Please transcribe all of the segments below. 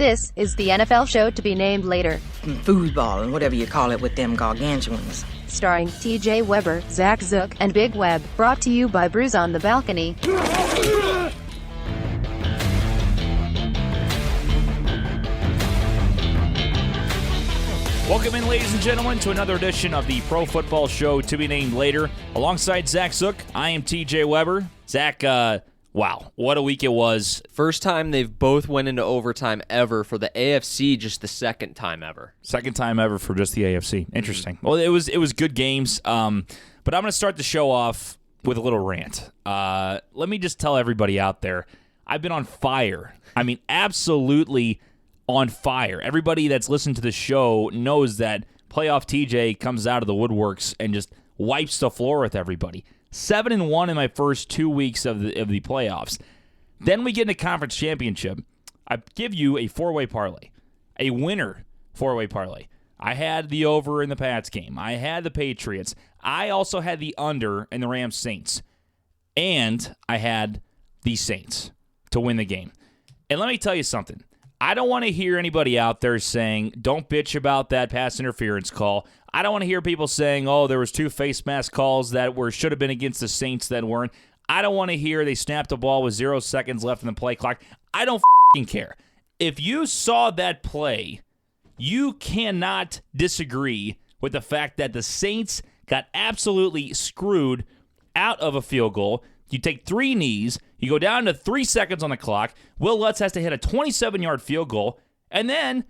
This is the NFL show to be named later. Foosball and whatever you call it with them gargantuans. Starring TJ Weber, Zach Zook, and Big Web. Brought to you by Brews on the Balcony. Welcome in, ladies and gentlemen, to another edition of the Pro Football Show to be named later. Alongside Zach Zook, I am TJ Weber. Zach, wow, what a week it was. First time they've both went into overtime ever for the AFC, just the second time ever. Second time ever for just the AFC. Interesting. Well, it was good games, but I'm going to start the show off with a little rant. Let me just tell everybody out there, I've been on fire. I mean, absolutely on fire. Everybody that's listened to the show knows that Playoff TJ comes out of the woodworks and just wipes the floor with everybody. 7-1 in my first 2 weeks of the playoffs. Then we get into conference championship. I give you a four-way parlay, a winner four-way parlay. I had the over in the Pats game. I had the Patriots. I also had the under in the Rams Saints. And I had the Saints to win the game. And let me tell you something. I don't want to hear anybody out there saying, don't bitch about that pass interference call. I don't want to hear people saying, oh, there was two face mask calls that should have been against the Saints that weren't. I don't want to hear they snapped the ball with 0 seconds left in the play clock. I don't f***ing care. If you saw that play, you cannot disagree with the fact that the Saints got absolutely screwed out of a field goal. You take 3 knees, you go down to 3 seconds on the clock. Will Lutz has to hit a 27-yard field goal, and then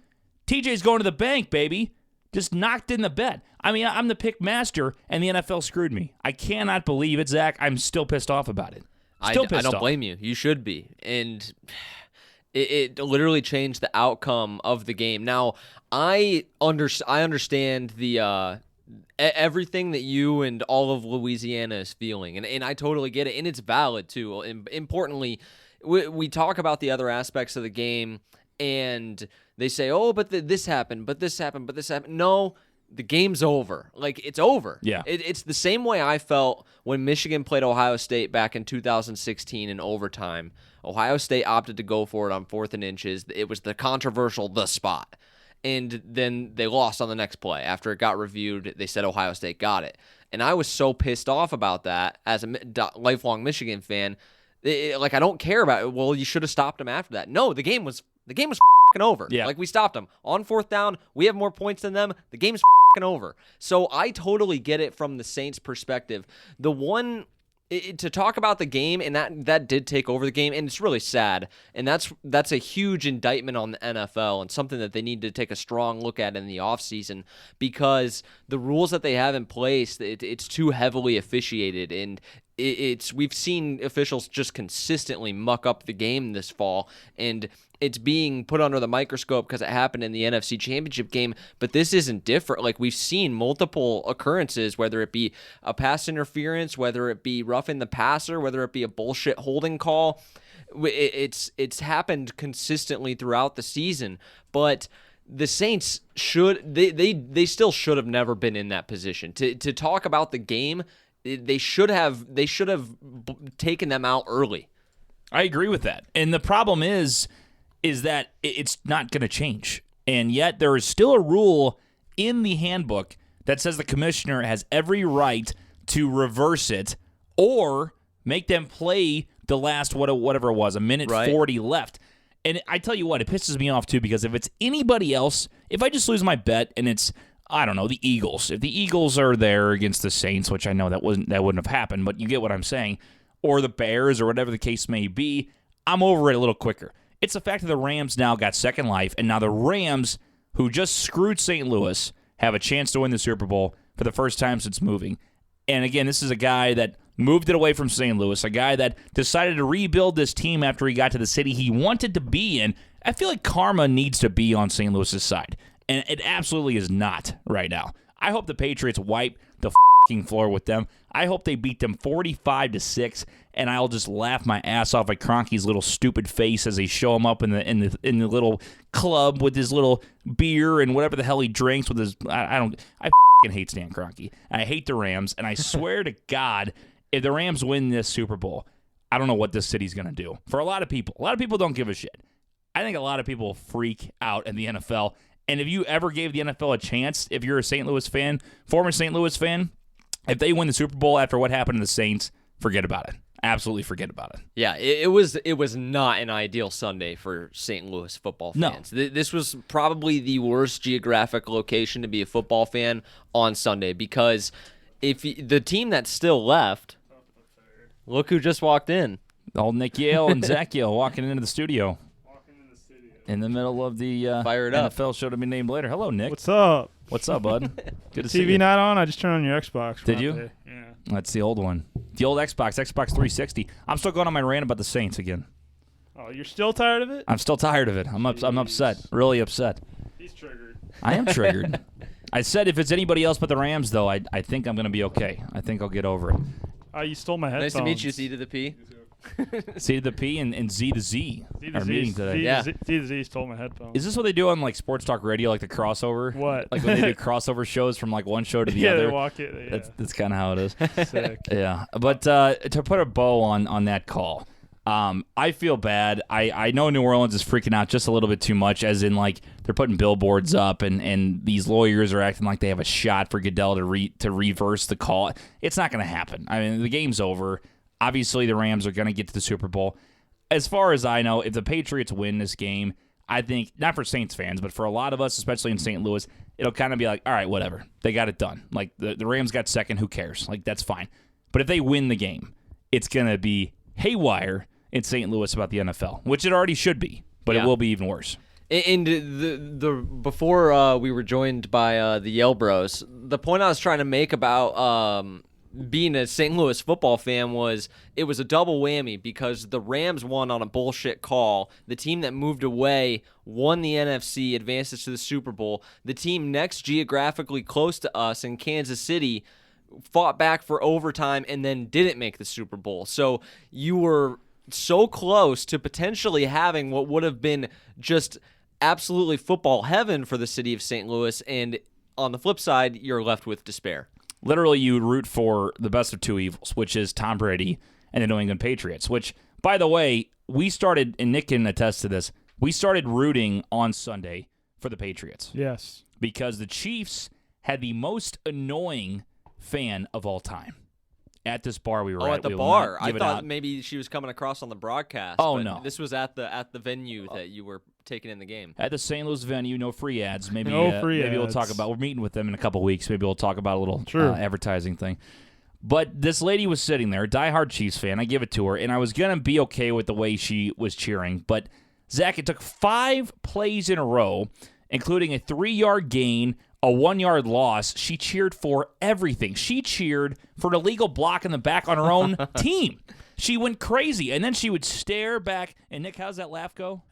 TJ's going to the bank, baby. Just knocked in the bet. I mean, I'm the pick master, and the NFL screwed me. I cannot believe it, Zach. I'm still pissed off about it. I don't blame you. You should be. And it literally changed the outcome of the game. Now, I understand the everything that you and all of Louisiana is feeling, and I totally get it, and it's valid too. Importantly, we talk about the other aspects of the game, and they say, oh, but this happened, but this happened, but this happened. No, the game's over. Like, it's over. Yeah. It's the same way I felt when Michigan played Ohio State back in 2016 in overtime. Ohio State opted to go for it on 4th and inches. It was the controversial the spot. And then they lost on the next play. After it got reviewed, they said Ohio State got it. And I was so pissed off about that as a lifelong Michigan fan. I don't care about it. Well, you should have stopped them after that. No, the game was f***ing over. Yeah. Like, we stopped them. On 4th down, we have more points than them. The game's f***ing over. So I totally get it from the Saints' perspective. The one... to talk about the game, and that did take over the game, and it's really sad, and that's a huge indictment on the NFL and something that they need to take a strong look at in the offseason, because the rules that they have in place, it's too heavily officiated, and we've seen officials just consistently muck up the game this fall, and it's being put under the microscope because it happened in the NFC Championship game, but this isn't different. Like, we've seen multiple occurrences, whether it be a pass interference, whether it be roughing the passer, whether it be a bullshit holding call. It's happened consistently throughout the season, but the Saints they still should have never been in that position. To talk about the game, they should have taken them out early. I agree with that. And the problem is that it's not going to change. And yet there is still a rule in the handbook that says the commissioner has every right to reverse it or make them play the last whatever it was, a minute 40 left. And I tell you what, it pisses me off too, because if it's anybody else, if I just lose my bet and it's, I don't know, the Eagles. If the Eagles are there against the Saints, which I know that wouldn't have happened, but you get what I'm saying, or the Bears or whatever the case may be, I'm over it a little quicker. It's the fact that the Rams now got second life, and now the Rams, who just screwed St. Louis, have a chance to win the Super Bowl for the first time since moving. And again, this is a guy that moved it away from St. Louis, a guy that decided to rebuild this team after he got to the city he wanted to be in. I feel like karma needs to be on St. Louis's side, and it absolutely is not right now. I hope the Patriots wipe the floor with them. I hope they beat them 45-6, and I'll just laugh my ass off at Kroenke's little stupid face as they show him up in the little club with his little beer and whatever the hell he drinks with his. I hate Stan Kroenke. I hate the Rams, and I swear to God, if the Rams win this Super Bowl, I don't know what this city's going to do. For a lot of people don't give a shit. I think a lot of people freak out in the NFL. And if you ever gave the NFL a chance, if you're a St. Louis fan, former St. Louis fan, if they win the Super Bowl after what happened to the Saints, forget about it. Absolutely forget about it. Yeah, it was not an ideal Sunday for St. Louis football fans. No. This was probably the worst geographic location to be a football fan on Sunday because if the team that's still left, look who just walked in. Old Nick Yale and Zach Yale walking into the studio. In the middle of the Fire it up. NFL show to be named later. Hello, Nick. What's up? What's up, bud? Good to see TV you. not on? I just turned on your Xbox. Did you? There. Yeah. That's the old one. The old Xbox 360. I'm still going on my rant about the Saints again. Oh, you're still tired of it? I'm still tired of it. I'm upset. Really upset. He's triggered. I am triggered. I said if it's anybody else but the Rams, though, I think I'm going to be okay. I think I'll get over it. You stole my headphones. Nice to meet you, C to the P. C to the P and Z to Z are meeting today. Yeah. Z to Z stole my headphones. Is this what they do on like Sports Talk Radio, like the crossover? What? Like when they do crossover shows from like one show to the yeah, other? they walk it. Yeah. That's kind of how it is. Sick. Yeah, but to put a bow on that call, I feel bad. I know New Orleans is freaking out just a little bit too much, as in like they're putting billboards up and these lawyers are acting like they have a shot for Goodell to reverse the call. It's not going to happen. I mean, the game's over. Obviously, the Rams are going to get to the Super Bowl. As far as I know, if the Patriots win this game, I think, not for Saints fans, but for a lot of us, especially in St. Louis, it'll kind of be like, all right, whatever. They got it done. Like, the Rams got second. Who cares? Like, that's fine. But if they win the game, it's going to be haywire in St. Louis about the NFL, which it already should be, but it will be even worse. And the before we were joined by the Yale Bros, the point I was trying to make about being a St. Louis football fan was it was a double whammy because the Rams won on a bullshit call. The team that moved away won the NFC, advances to the Super Bowl. The team next geographically close to us in Kansas City fought back for overtime and then didn't make the Super Bowl. So you were so close to potentially having what would have been just absolutely football heaven for the city of St. Louis, and on the flip side, you're left with despair. Literally, you would root for the best of two evils, which is Tom Brady and the New England Patriots, which, by the way, we started, and Nick can attest to this, we started rooting on Sunday for the Patriots. Yes. Because the Chiefs had the most annoying fan of all time at this bar we were at. Oh, at the We will bar. not I give it thought out. maybe she was coming across on the broadcast. Oh, but no. This was at the venue that you were taking in the game. At the St. Louis venue, no free ads. Maybe No free maybe we'll ads. talk about. We're meeting with them in a couple weeks. Maybe we'll talk about a little Sure. advertising thing. But this lady was sitting there, diehard Chiefs fan. I give it to her, and I was gonna be okay with the way she was cheering. But Zach, it took 5 plays in a row, including a 3-yard gain, a 1-yard loss. She cheered for everything. She cheered for an illegal block in the back on her own team. She went crazy, and then she would stare back. And Nick, how's that laugh go?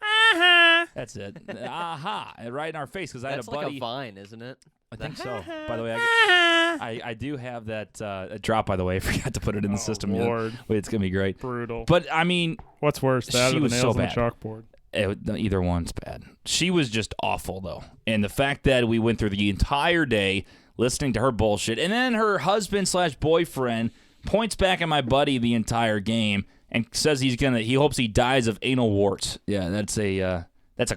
That's it. Aha! Right in our face because I had That's a buddy. like a vine, isn't it? I think so. By the way, I do have that a drop. By the way, I forgot to put it in the system yet. Lord. Wait, it's gonna be great. Brutal. But I mean, What's worse, that she or the was nails so on the bad. chalkboard? Either one's bad. She was just awful though, and the fact that we went through the entire day listening to her bullshit, and then her husband/boyfriend points back at my buddy the entire game and says he hopes he dies of anal warts. Yeah, that's a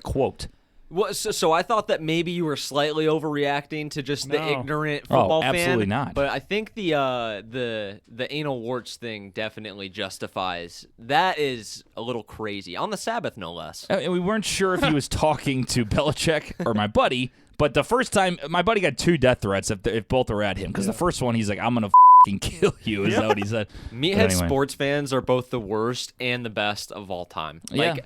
quote. Well, so I thought that maybe you were slightly overreacting to just the No. ignorant football fan. absolutely not. But I think the anal warts thing definitely justifies. That is a little crazy on the Sabbath, no less. And we weren't sure if he was talking to Belichick or my buddy, but the first time, my buddy got 2 death threats if both were at him. Because the first one, he's like, I'm going to fucking kill you, is that what he said? Meathead But anyway. sports fans are both the worst and the best of all time. Like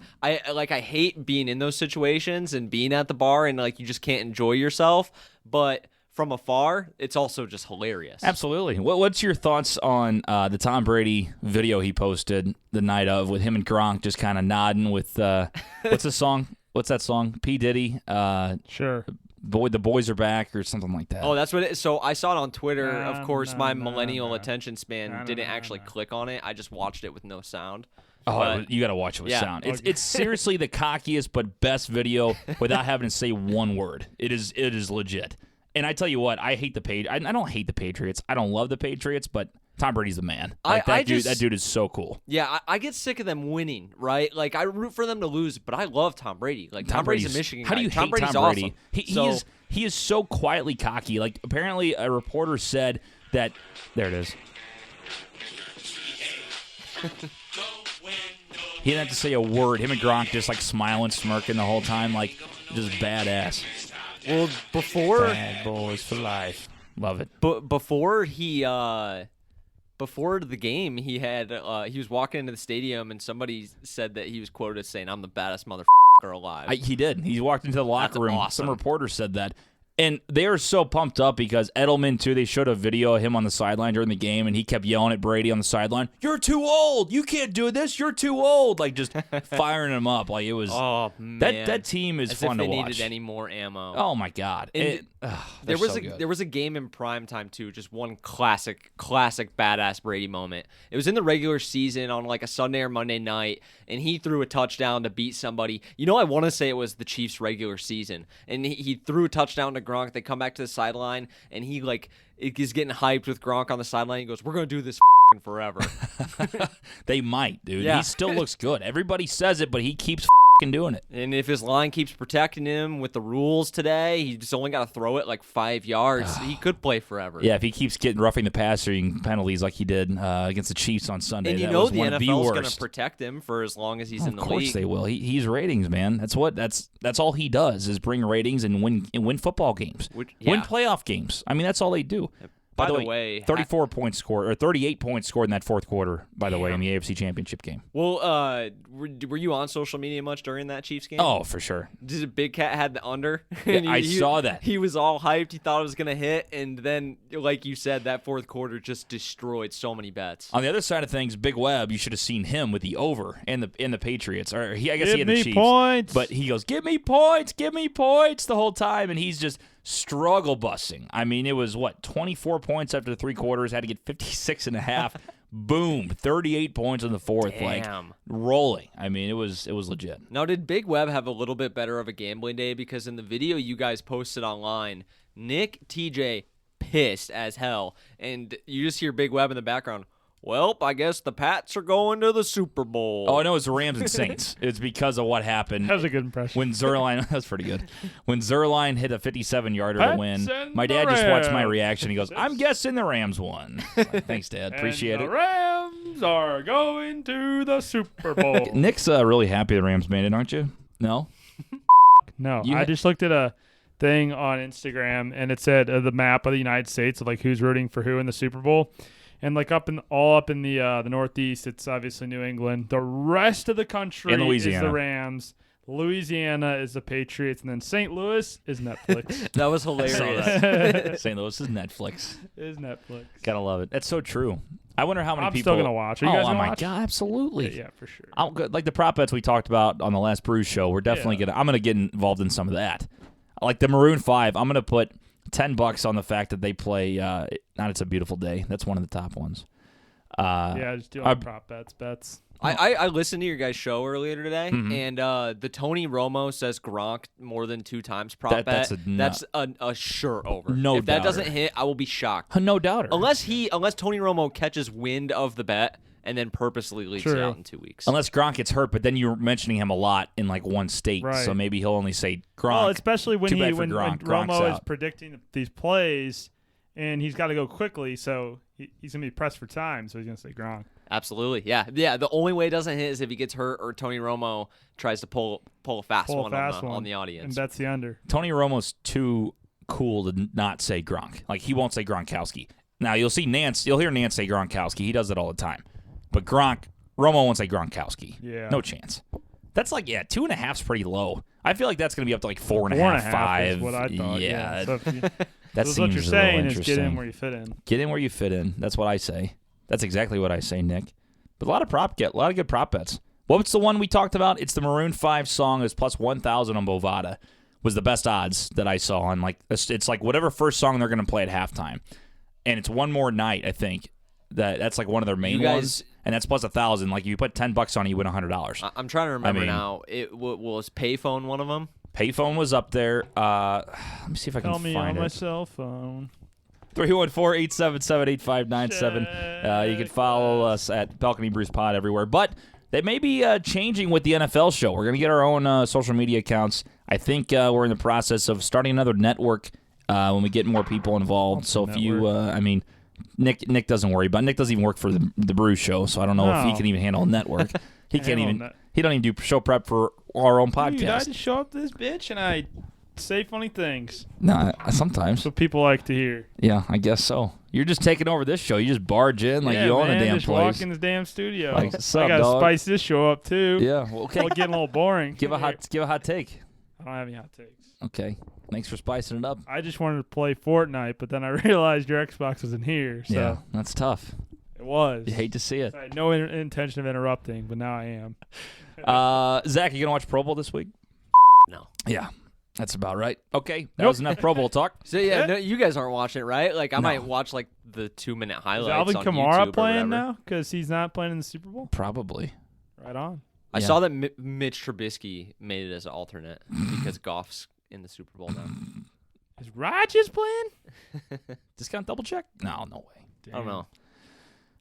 I hate being in those situations and being at the bar and like you just can't enjoy yourself, but from afar, it's also just hilarious. Absolutely. What's your thoughts on the Tom Brady video he posted the night of with him and Gronk just kind of nodding with, what's the song? What's that song? P. Diddy? Sure. The boys are back or something like that. Oh, that's what it is. So I saw it on Twitter. Of course, my nah, millennial nah. attention span didn't actually click on it. I just watched it with no sound. Oh, But- you got to watch it with Yeah. sound. It's seriously the cockiest but best video without having to say one word. It is legit. And I tell you what, I hate the Patriots. I don't hate the Patriots. I don't love the Patriots, but Tom Brady's the man. I That dude is so cool. Yeah, I get sick of them winning, right? Like I root for them to lose, but I love Tom Brady. Like Tom Brady's a Michigan guy. How do you Tom hate Brady's Tom Brady? awesome. He is so quietly cocky. Like apparently a reporter said that. There it is. He didn't have to say a word. Him and Gronk just like smiling, smirking the whole time, like just badass. Well, before Bad boys for life. Love it. But before the game, he was walking into the stadium and somebody said that he was quoted as saying, "I'm the baddest motherfucker alive." He did. He walked into the locker That's room. awesome. Some reporter said that. And they are so pumped up because Edelman, too, they showed a video of him on the sideline during the game, and he kept yelling at Brady on the sideline, "You're too old. You can't do this. You're too old." Like, just firing him up. Like, it was Oh man, that team is as fun if to they watch. needed any more ammo. Oh, my God. And There there was a game in prime time too, just one classic badass Brady moment. It was in the regular season on like a Sunday or Monday night, and he threw a touchdown to beat somebody. You know, I want to say it was the Chiefs' regular season, and he threw a touchdown to Gronk. They come back to the sideline, and he like is getting hyped with Gronk on the sideline. He goes, "We're gonna do this forever." They might, dude. Yeah. He still looks good. Everybody says it, but he keeps doing it. And if his line keeps protecting him with the rules today, he's only got to throw it like 5 yards. He could play forever. Yeah, if he keeps getting roughing the passer penalties like he did against the Chiefs on Sunday, And you that know was the one of the NFL's going worst. to protect him for as long as he's in the Of course league. they will. He's ratings, man. That's all he does is bring ratings and win football games, Which- win yeah. playoff games. I mean, that's all they do. By the way, 34 points scored or 38 points scored in that fourth quarter. By the way, in the AFC Championship game. Well, were you on social media much during that Chiefs game? Oh, for sure. Did Big Cat had the under? Yeah, And I saw that. He was all hyped. He thought it was going to hit, and then, like you said, that fourth quarter just destroyed so many bets. On the other side of things, Big Webb, you should have seen him with the over and the Patriots. Or I guess he had the Give me Chiefs. points. But he goes, give me points the whole time, and he's just struggle busting. I mean, it was 24 points after 3 quarters, had to get 56 and a half. Boom, 38 points in the fourth, like Damn. rolling. I mean, it was legit. Now, did Big Web have a little bit better of a gambling day? Because in the video you guys posted online, Nick TJ pissed as hell, and you just hear Big Web in the background. Well, I guess the Pats are going to the Super Bowl. Oh, I know it's the Rams and Saints. It's because of what happened. That was a good impression. When Zerline, that's pretty good. When Zerline hit a 57-yarder to Pats win, and my the dad just watched my Rams. reaction. He goes, "I'm guessing the Rams won." Like, thanks, Dad. Appreciate and it. the Rams are going to the Super Bowl. Nick's really happy the Rams made it, aren't you? No? No, You I ha- just looked at a thing on Instagram, and it said the map of the United States of like who's rooting for who in the Super Bowl. And like up in the Northeast, it's obviously New England. The rest of the country And is Louisiana. the Rams. Louisiana is the Patriots, and then St. Louis is Netflix. That was hilarious. St. Louis is Netflix. is Netflix. Gotta love it. That's so true. I wonder how many I'm people. still gonna watch. Are you guys oh gonna my watch? God, absolutely. Yeah, for sure. Like the prop bets we talked about on the last Brews show, we're definitely Yeah. I'm gonna get involved in some of that. Like the Maroon 5, I'm gonna put $10 on the fact that they play. Not It's a Beautiful Day. That's one of the top ones. Yeah, just doing prop bets. I listened to your guys' show earlier today, Mm-hmm. and the Tony Romo says Gronk more than 2 times prop That- bet. that's a sure over. No if that doubter. doesn't hit, I will be shocked. No doubter. Unless Tony Romo catches wind of the bet and then purposely leaks it True. out in 2 weeks. Unless Gronk gets hurt, but then you're mentioning him a lot in like one state, Right. so maybe he'll only say Gronk. Well, especially when Too bad for when Gronk. Gronk's Romo is out. predicting these plays, and he's got to go quickly, so he's gonna be pressed for time. So he's gonna say Gronk. Absolutely, yeah. The only way it doesn't hit is if he gets hurt or Tony Romo tries to pull a fast Pull a one, fast on one the and audience. that's the under. Tony Romo's too cool to not say Gronk. Like he won't say Gronkowski. Now you'll hear Nance say Gronkowski. He does it all the time. But Romo won't say Gronkowski. Yeah. No chance. That's like 2.5's pretty low. I think that's gonna be up to like 4.5, 4.5 5. is what I thought. Yeah, So if you, that so seems what you're a saying little is get interesting. in where you fit in. Get in where you fit in. That's what I say. That's exactly what I say, Nick. But a lot of good prop bets. What's the one we talked about? It's the Maroon 5 song. It's plus 1,000 on Bovada. Was the best odds that I saw on like it's like whatever first song they're going to play at halftime, and it's One More Night. I think that's like one of their main You guys- ones, and that's plus 1,000. Like you put $10 on it, you win $100. I'm trying to remember mean- now. Was Payphone one of them? Payphone was up there. Let me see if I can Call me find on it. my cell phone. 314-877-8597. You can follow us at Balcony Brews Pod everywhere. But they may be changing with the NFL show. We're going to get our own social media accounts. I think we're in the process of starting another network when we get more people involved. So if you, Nick doesn't worry about it. Nick doesn't even work for the Brews show, so I don't know if he can even handle a network. He can't even. He don't even do show prep for our own podcast. Dude, I just show up to this bitch and I say funny things. No, sometimes. That's what people like to hear. Yeah, I guess so. You're just taking over this show. You just barge in like you own a damn just place. Walk in this damn studio. Like, what's up, I gotta dog? spice this show up too. Yeah, well, okay. It's getting a little boring. Give a hot take. I don't have any hot takes. Okay, thanks for spicing it up. I just wanted to play Fortnite, but then I realized your Xbox was in here. So Yeah, that's tough. it was. You hate to see it. I had no intention of interrupting, but now I am. Zach, you gonna watch Pro Bowl this week? No. Yeah, that's about right. Okay, that was enough Pro Bowl talk. So no, you guys aren't watching it, right? Like I might watch like the 2-minute Is highlights Alvin on Kamara YouTube or playing whatever. now? Because he's not playing in the Super Bowl? Probably. Right on. I Yeah. saw that Mitch Trubisky made it as an alternate because Goff's in the Super Bowl now. Is Rodgers playing? Just gonna double check? No way. I don't know.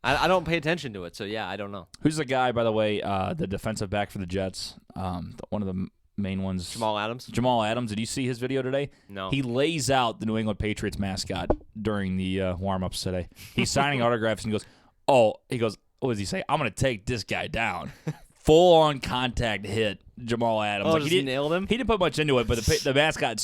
I don't pay attention to it, so yeah, I don't know. Who's the guy, by the way, the defensive back for the Jets? One of the main ones. Jamal Adams? Jamal Adams. Did you see his video today? No. He lays out the New England Patriots mascot during the warm-ups today. He's signing autographs and he goes, what does he say? I'm going to take this guy down. Full-on contact hit Jamal Adams. Oh, he just nailed him? He didn't put much into it, but the mascot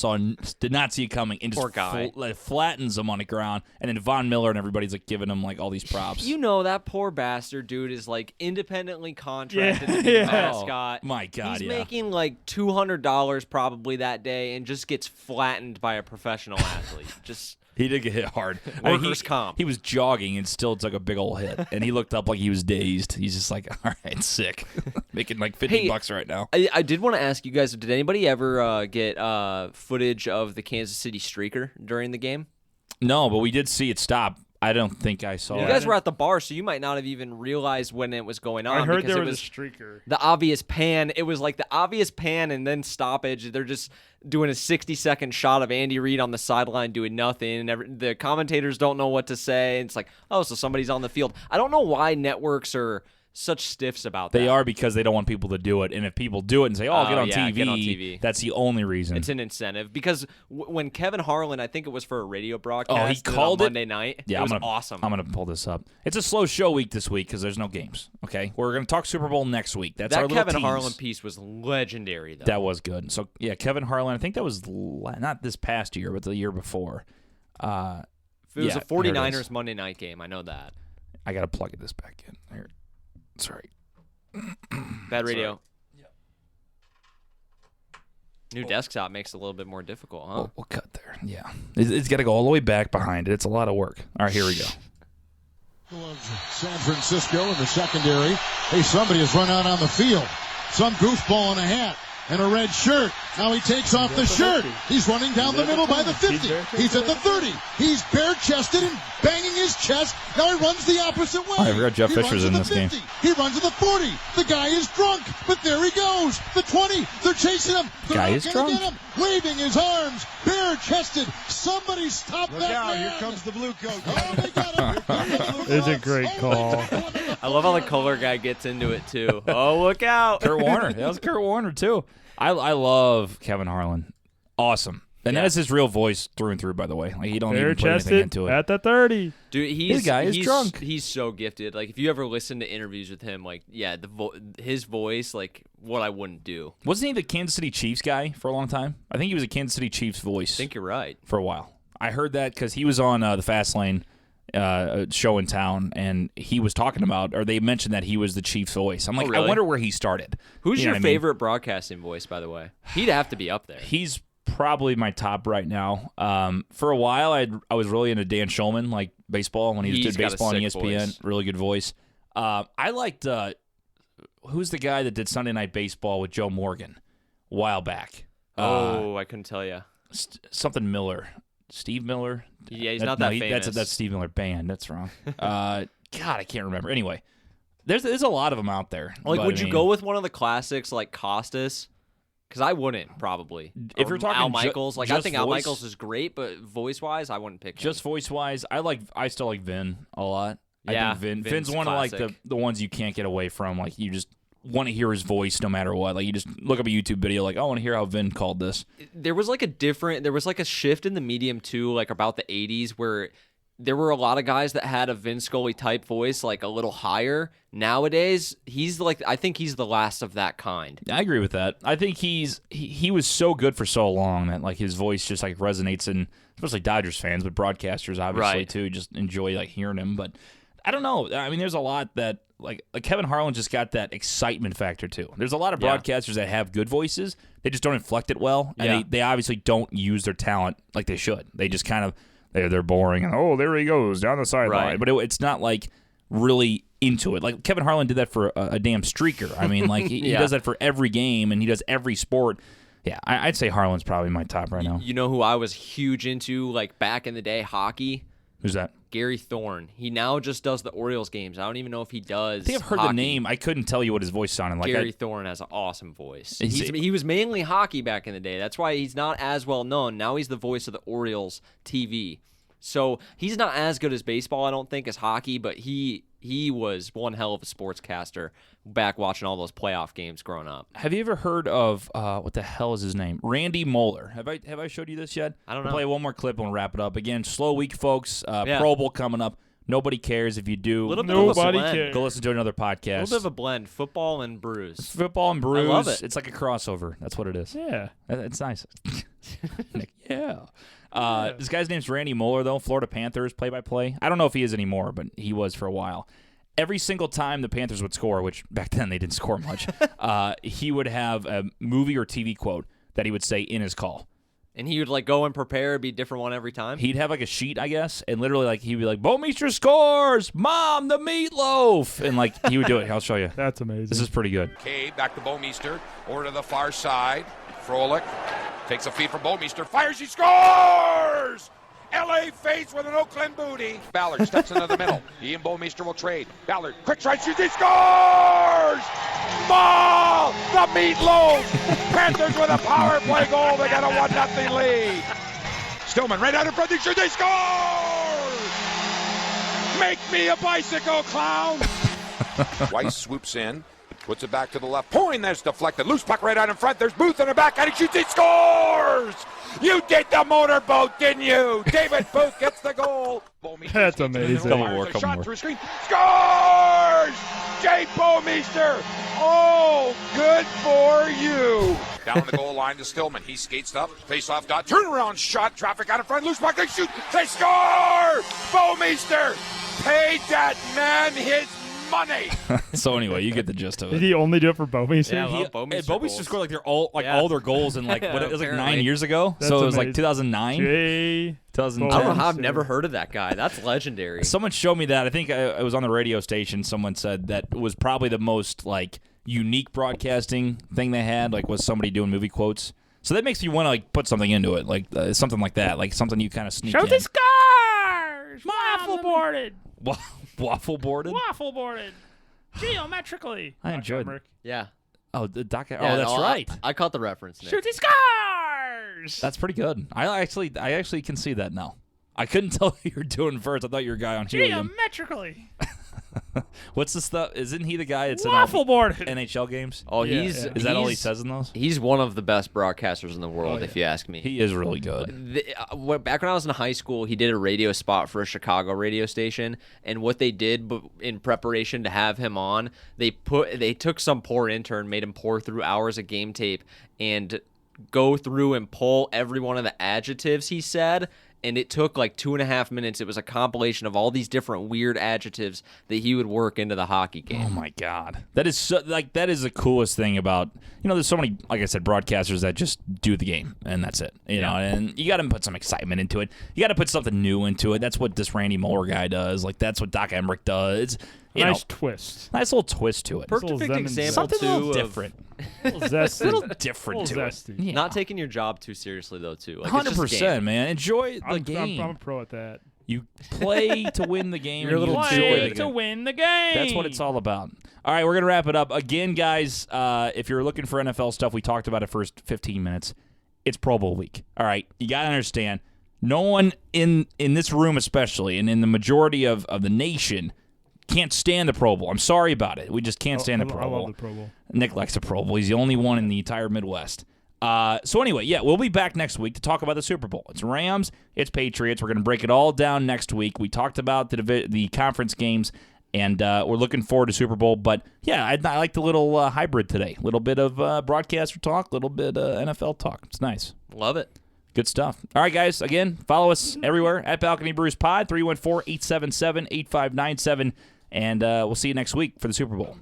did not see it coming and Poor just guy. flattens him on the ground. And then Von Miller and everybody's like giving him like all these props. You know that poor bastard dude is like independently contracted to be Yeah. the mascot. Oh, my God, He's yeah. making like $200 probably that day and just gets flattened by a professional athlete. Just He did get hit hard. Workers' comp. He was jogging and still took a big old hit. And he looked up like he was dazed. He's just like, all right, sick. Making like $50 right now. I did want to ask you guys, did anybody ever get footage of the Kansas City streaker during the game? No, but we did see it stop. I don't think I saw Yeah. You it. guys were at the bar, so you might not have even realized when it was going on. I heard because there it was a streaker. the obvious pan. It was like the obvious pan and then stoppage. They're just doing a 60-second shot of Andy Reid on the sideline doing nothing. And the commentators don't know what to say. And it's like, oh, so somebody's on the field. I don't know why networks are such stiffs about that. They are because they don't want people to do it. And if people do it and say, oh, get on TV, get on TV. that's the only reason. It's an incentive because when Kevin Harlan, I think it was for a radio broadcast, Oh, he did it called on it? Monday night. Yeah, it was I'm gonna, awesome. I'm going to pull this up. It's a slow show week this week because there's no games. Okay? We're going to talk Super Bowl next week. That's our that little Kevin tease. Harlan piece was legendary, though. That was good. So, yeah, Kevin Harlan, I think that was not this past year, but the year before. It was yeah, a here it 49ers is. Monday night game. I know that. I got to plug this back in. Here. Sorry. Bad radio. New desktop makes it a little bit more difficult, huh? We'll cut there. Yeah. It's got to go all the way back behind it. It's a lot of work. All right, here we go. Of San Francisco in the secondary. Hey, somebody has run out on the field. Some goofball in a hat and a red shirt. Now he takes off the shirt. He's running down the middle by the 50. He's at the 30. He's bare-chested and banging his chest. Now he runs the opposite way. I forgot Jeff He Fisher's runs to in the this game. 50. He runs to the 40. The guy is drunk, but there he goes. The 20. They're chasing him. They're Guy not is gonna drunk? get him. Waving his arms, bare-chested. Somebody stop that out, man. here comes the blue coat. Oh, they got him. Here comes the blue It's a coats. great call. I love how the color guy gets into it, too. Oh, look out. Kurt Warner. That was Kurt Warner, too. I love Kevin Harlan. Awesome. And Yeah. that is his real voice through and through, by the way. Like, he don't Bare even put anything chested into it. at the 30. Dude, This guy is drunk. He's so gifted. Like, if you ever listen to interviews with him, like, yeah, his voice, like, what I wouldn't do. Wasn't he the Kansas City Chiefs guy for a long time? I think he was a Kansas City Chiefs voice I think you're right. for a while. I heard that because he was on the Fast Lane show in town, and he was talking about, or they mentioned that he was the Chiefs voice. I'm like, really? I wonder where he started. Who's You know your what I mean? favorite broadcasting voice, by the way? He'd have to be up there. He's probably my top right now. For a while, I was really into Dan Shulman, like baseball, when he He's did got a baseball on sick ESPN. voice. Really good voice. I liked, who's the guy that did Sunday Night Baseball with Joe Morgan a while back? I couldn't tell you. Something Miller. Steve Miller? Yeah, he's not that no, famous. That's Steve Miller Band. That's wrong. God, I can't remember. Anyway, there's a lot of them out there. Like, but, would I you mean, go with one of the classics like Costas? Because I wouldn't probably. If Or you're talking Al ju- Michaels, like I just think Al voice- Michaels is great, but voice-wise, I wouldn't pick him. Just voice-wise, I still like Vin a lot. Yeah, I think Vin's Vin's one of like classic. the ones you can't get away from. Like you just want to hear his voice no matter what. Like you just look up a YouTube video, like I want to hear how Vin called this. There was like a shift in the medium too, like about the 80s where there were a lot of guys that had a Vin Scully type voice, like a little higher. Nowadays, I think he's the last of that kind. I agree with that. I think he was so good for so long that like his voice just like resonates in, especially Dodgers fans, but broadcasters obviously Right. too just enjoy like hearing him. But I don't know. I mean, there's a lot that like Kevin Harlan just got that excitement factor too. There's a lot of Yeah. broadcasters that have good voices. They just don't inflect it well, and Yeah. they obviously don't use their talent like they should. They just kind of they're boring and oh there he goes down the sideline. Right. But it's not like really into it. Like Kevin Harlan did that for a damn streaker. I mean, like he Yeah. does that for every game and he does every sport. Yeah, I'd say Harlan's probably my top right now. You know who I was huge into, like back in the day, hockey? Who's that? Gary Thorne. He now just does the Orioles games. I don't even know if he does. I think I've heard hockey. the name. I couldn't tell you what his voice sounded like. Gary Thorne has an awesome voice. Is it- He was mainly hockey back in the day. That's why he's not as well known. Now he's the voice of the Orioles TV. So he's not as good as baseball, I don't think, as hockey, but he was one hell of a sportscaster back watching all those playoff games growing up. Have you ever heard of what the hell is his name? Randy Moeller. Have I showed you this yet? I don't We'll know. play one more clip and we'll wrap it up. Again, slow week, folks. Yeah. Pro Bowl coming up. Nobody cares if you do. Little bit of a Nobody blend. cares. Go listen to another A podcast. little bit of a blend, football and brews. Football and brews. love it. It's like a crossover. That's what it is. Yeah. It's nice. Nick, yeah. This guy's name's Randy Moeller, though. Florida Panthers play-by-play. I don't know if he is anymore, but he was for a while. Every single time the Panthers would score, which back then they didn't score much, he would have a movie or TV quote that he would say in his call. And he would like go and prepare, be a different one every time. He'd have like a sheet, I guess, and literally like he'd be like, "Bomeister scores, Mom, the meatloaf," and like he would do it. I'll show you. That's amazing. This is pretty good. Cade back to Bomeister. Over to the far side. Froelich takes a feed from Bomeister. Fires. He scores! L.A. face with an Oakland booty. Ballard steps into the middle. He and Bomeister will trade. Ballard, quick strike shoots. He scores! Ball! The meatloaf! Panthers with a power play goal. They got a 1-0 lead. Stillman right out in front. They shoot. They score! Make me a bicycle clown. Weiss swoops in, puts it back to the left point. That's deflected. Loose puck right out in front. There's Booth in the back, and he shoots. He scores! You did the motorboat, didn't you? David Booth gets the goal. That's amazing. Couple more, Fires a couple shot more. through screen. Scores! Jay Bomeister. Oh, good for you. Down the goal line to Stillman. He skates up. Face-off dot. Turnaround shot. Traffic out in front. Loose puck. They shoot. They score! Bomeister paid that man his money. So anyway, you get the gist of Did it. he only do it for Bomeister? Yeah, well, And Bomeister Bomeister goals. scored like Yeah. all their goals in like what it was like 9 Apparently. years ago. That's So it was like amazing. 2009, Jay 2010. I don't know how I've Bomeister. never heard of that guy. That's legendary. Someone showed me that. I think I was on the radio station. Someone said that was probably the most like unique broadcasting thing they had. Like was somebody doing movie quotes. So that makes you want to like put something into it, like something like that, like something you kind of sneak Show in. the scars! Waffle boarded! Waffle boarded. Waffle boarded! Geometrically! I enjoyed it. Yeah. Oh, the doc. Yeah, Oh, that's no, right. I caught the reference, Nick. Shoot the scars! That's pretty good. I actually can see that now. I couldn't tell who you were doing first. I thought you were a guy on Helium. Geometrically! What's the stuff? Isn't he the guy that's in all Waffle boarded! NHL games? Oh, Yeah, he's yeah. Is that all he he's- says in those? He's one of the best broadcasters in the world, Oh, if you ask me. He is really good. Back when I was in high school, he did a radio spot for a Chicago radio station, and what they did in preparation to have him on, they took some poor intern, made him pour through hours of game tape, and go through and pull every one of the adjectives he said. And it took like 2.5 minutes. It was a compilation of all these different weird adjectives that he would work into the hockey game. Oh my god, that is so, like that is the coolest thing about there's so many, like I said, broadcasters that just do the game and that's it. You know, and you got to put some excitement into it. You got to put something new into it. That's what this Randy Moeller guy does. Like that's what Doc Emmerich does. You Nice know, twist. nice little twist to it. Little Perfect Zen example Something a little too different. Little zesty. A little different Little to it. zesty. Yeah. Not taking your job too seriously though, too. Like, it's just a 100%, game. man. Enjoy the I'm game. a pro at that. You play to win the game. You're a and you little enjoy too the good. Play game. to win the game. That's what it's all about. All All right, we're going to wrap it up. Again, guys, if you're looking for NFL stuff, we talked about it first 15 minutes. It's Pro Bowl week. All right, you got to understand, no one in this room especially, and in the majority of the nation, can't stand the Pro Bowl. I'm sorry about it. We just can't stand the Pro Bowl. I love the Pro Bowl. Nick likes the Pro Bowl. He's the only one in the entire Midwest. So anyway, yeah, we'll be back next week to talk about the Super Bowl. It's Rams, it's Patriots. We're going to break it all down next week. We talked about the conference games, and we're looking forward to Super Bowl. But, yeah, I like the little hybrid today. A little bit of broadcaster talk, a little bit NFL talk. It's nice. Love it. Good stuff. All right, guys, again, follow us everywhere at Balcony Brews Pod, 314-877-8597. And we'll see you next week for the Super Bowl.